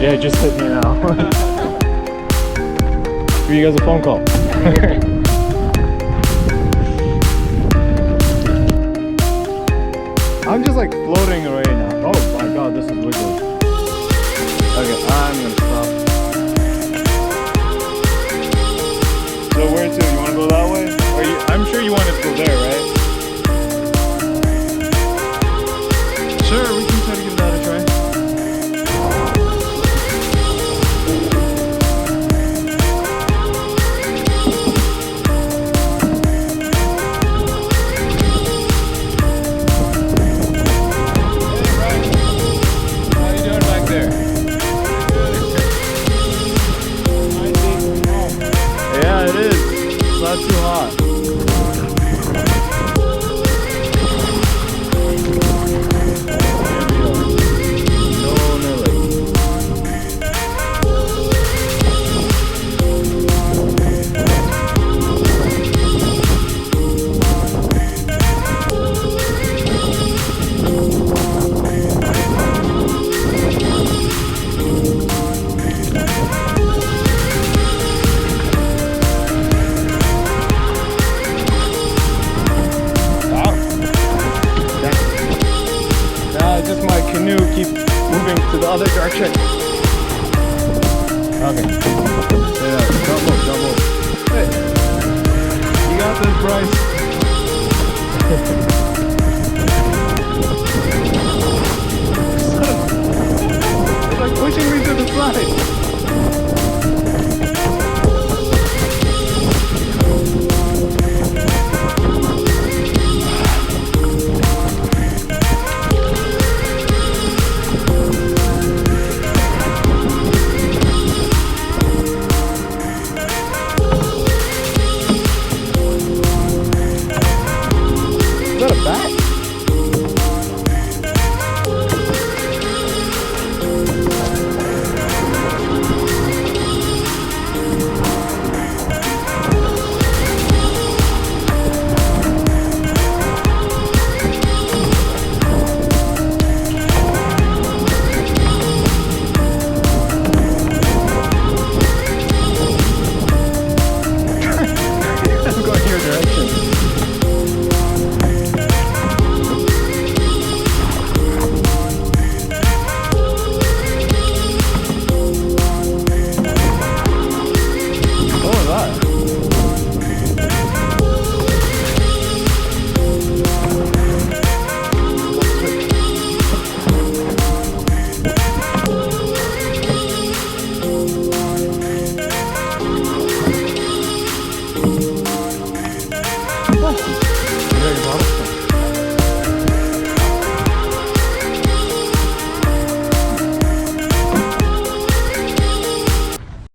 Yeah, it just hit me now. Give you guys a phone call. I'm just like floating right now. Oh my god, this is wiggly. Okay, I'm gonna stop. So where to? You wanna go that way? Or I'm sure you want to go there, right? Sure, we can try to give that a try. Not too hot. Canoe keep moving to the other direction. Okay. Yeah, double. Hey. You got this, Bryce.